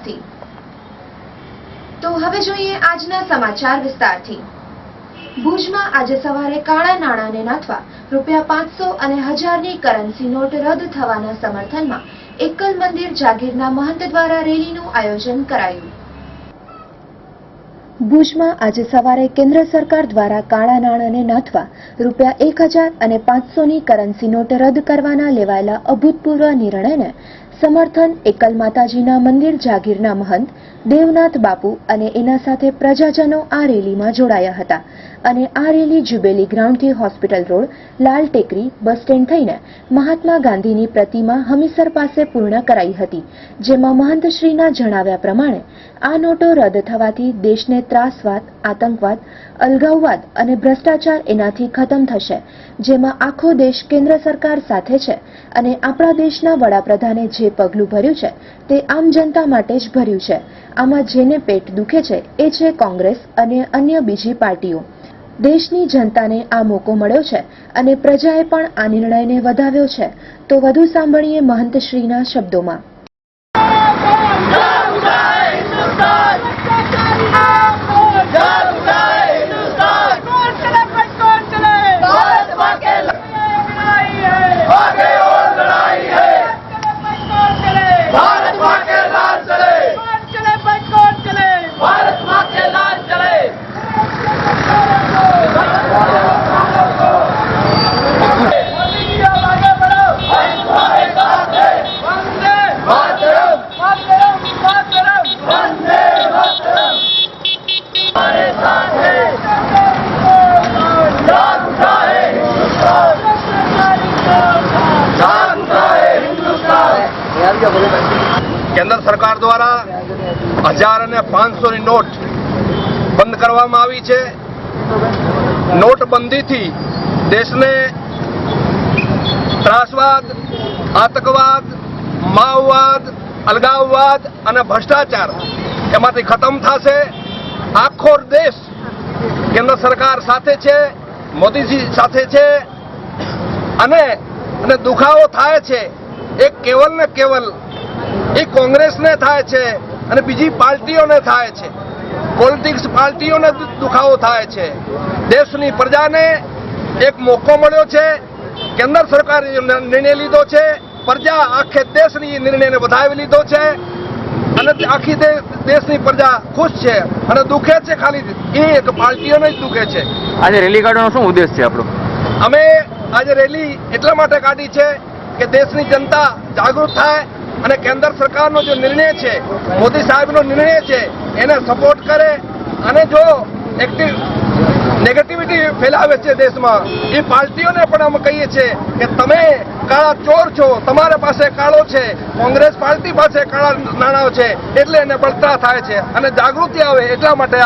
વિસ્તારથી। તો હવે જોઈએ આજના સમાચાર વિસ્તારથી। ભુજમાં આજે સવારે કાળા નાણાંને નાથવા ₹500 અને 1000ની કરન્સી નોટ રદ થવાના સમર્થનમાં એકલ મંદિર જાગીરના મહંત દ્વારા રેલીનું આયોજન કરાયું। ભુજમાં આજે સવારે કેન્દ્ર સરકાર દ્વારા કાળા નાણાંને નાથવા ₹1000 અને 500ની કરન્સી નોટ રદ કરવાના લેવાયેલા અભૂતપૂર્વ નિર્ણયને સમર્થન એકલ માતાજીના મંદિર જાગીરના મહંત દેવનાથ બાપુ અને એના સાથે પ્રજાજનો આ રેલીમાં જોડાયા હતા અને આ રેલી જુબેલી ગ્રાઉન્ડથી હોસ્પિટલ રોડ, લાલ ટેકરી, બસ સ્ટેન્ડ થઈને મહાત્મા ગાંધીની પ્રતિમા હમીસર પાસે પૂર્ણ કરાઈ હતી, જેમાં મહંતશ્રીના જણાવ્યા પ્રમાણે આ નોટો રદ થવાથી દેશને ત્રાસવાદ, આતંકવાદ, અલગાવવાદ અને ભ્રષ્ટાચાર એનાથી ખતમ થશે, જેમાં આખો દેશ કેન્દ્ર સરકાર સાથે છે અને આપણા દેશના વડાપ્રધાને જે પગલું ભર્યું છે તે આમ જનતા માટે જ ભર્યું છે। આમાં જેને પેટ દુખે છે એ છે કોંગ્રેસ અને અન્ય બીજી પાર્ટીઓ। દેશની જનતાને આ મોકો મળ્યો છે અને પ્રજાએ પણ આ નિર્ણયને વધાવ્યો છે। તો વધુ સાંભળીએ મહંતશ્રીના શબ્દોમાં। કેન્દ્ર સરકાર દ્વારા 1000 અને 500ની નોટ બંધ કરવામાં આવી છે। નોટબંધીથી દેશને ત્રાસવાદ, આતંકવાદ, માઓવાદ, અલગાવવાદ અને ભ્રષ્ટાચાર એમાંથી ખતમ થશે। આખો દેશ કેન્દ્ર સરકાર સાથે છે, મોદીજી સાથે છે અને દુખાવો થાય છે એ કેવલ ને કેવલ એ કોંગ્રેસને થાય છે અને બીજી પાર્ટીઓને થાય છે। પોલિટિક્સ પાર્ટીઓને દુખાવો થાય છે। દેશની પ્રજાને એક મોકો મળ્યો છે। કેન્દ્ર સરકારે નિર્ણય લીધો છે, પ્રજા આખે દેશની નિર્ણયને વધાવી લીધો છે અને આખી દેશની પ્રજા ખુશ છે અને દુખે છે ખાલી એ એક પાર્ટીઓને જ દુખે છે। આજે રેલી કાઢવાનો શું ઉદ્દેશ છે આપણો? અમે આજે રેલી એટલા માટે કાઢી છે કે દેશની જનતા જાગૃત થાય અને કેન્દ્ર સરકારનો જે નિર્ણય છે, મોદી સાહેબનો નિર્ણય છે એને સપોર્ટ કરે અને જો નેગેટિવિટી ફેલાવે છે દેશમાં એ પાર્ટીઓને પણ અમે કહીએ છીએ કે તમે કાળા ચોર છો, તમારા પાસે કાળો છે, કોંગ્રેસ પાર્ટી પાસે કાળા નાણાં છે એટલે એને બળતરા થાય છે અને જાગૃતિ આવે એટલા માટે